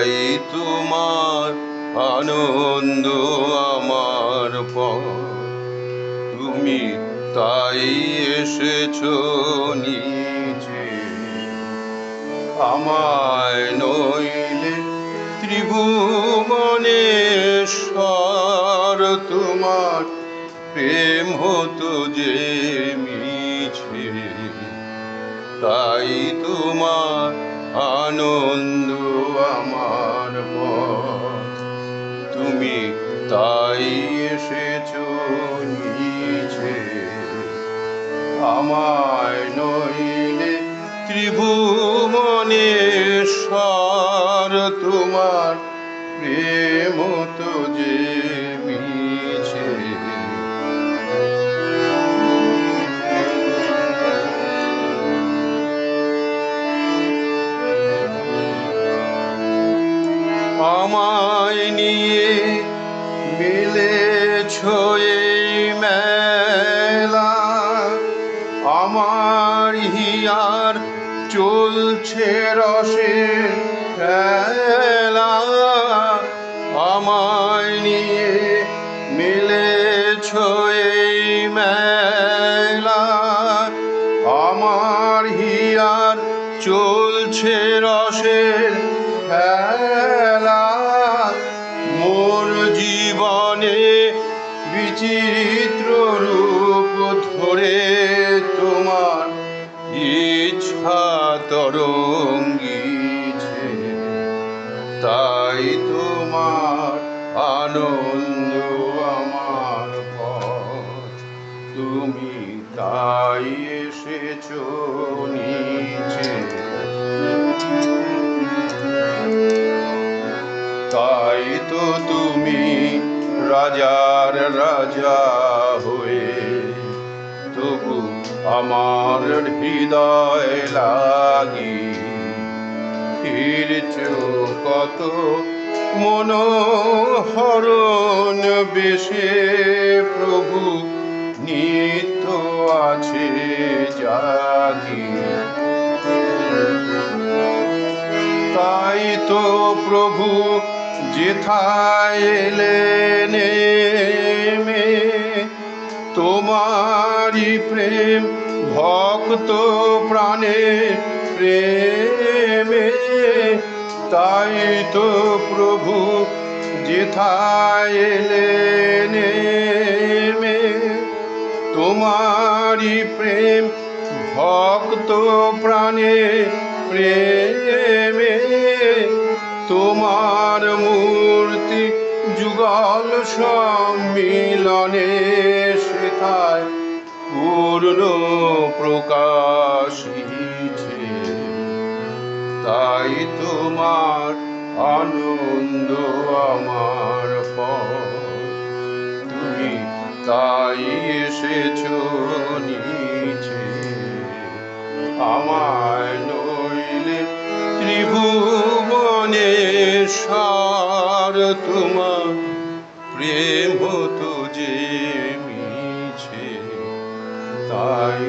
তাই তোমার আনন্দ আমার পথ, তুমি তাই এসেছো নিচে। আমায় নইলে ত্রিভুবনেশ্বর, তোমার প্রেম হতো যে মিছে। তাই তোমার আনন্দ আমার পথ, তুমি তাই এসেছো নিচে। আমায় নইলে ত্রিভুবনেশ্বর, তোমার প্রেম তো যে মিছে। আমায় নিয়ে মিলেছো এই মেলা, আমার হিয়ার চলছে রসের খেলা। আমায় নিয়ে মিলেছো এই মেলা, আমার হিয়ার চলছে রসের খেলা। মোর জীবনে বিচিত্র রূপ ধরে তোমার ইচ্ছা তরঙ্গিছে। তাই তোমার আনন্দ আমার পথ, তুমি তাই এসেছো নিচে। তাই তো তুমি রাজার রাজা হয়ে, তবু আমার হৃদয় লাগি ফিরছো কত মনোহরণ বেশে। প্রভু নিত্য আছে জাগি, তাই তো প্রভু যেথায় এলেন নেমে, তোমারি প্রেম ভক্ত প্রাণে প্রেমে। তাই তো প্রভু যেথায় এলেন নেমে, তোমারি প্রেম ভক্ত প্রাণে প্রেমে। তোমার মূর্তি যুগল সম্মিলনে, সেথায় পূর্ণ প্রকাশিছে। তাই তোমার আনন্দ আমার পথ, তুমি তাই এসেছো নিচে। আমায় নইলে ত্রিভুবনেশ্বর, তোমার প্রেম হতো যে মিছে। তাই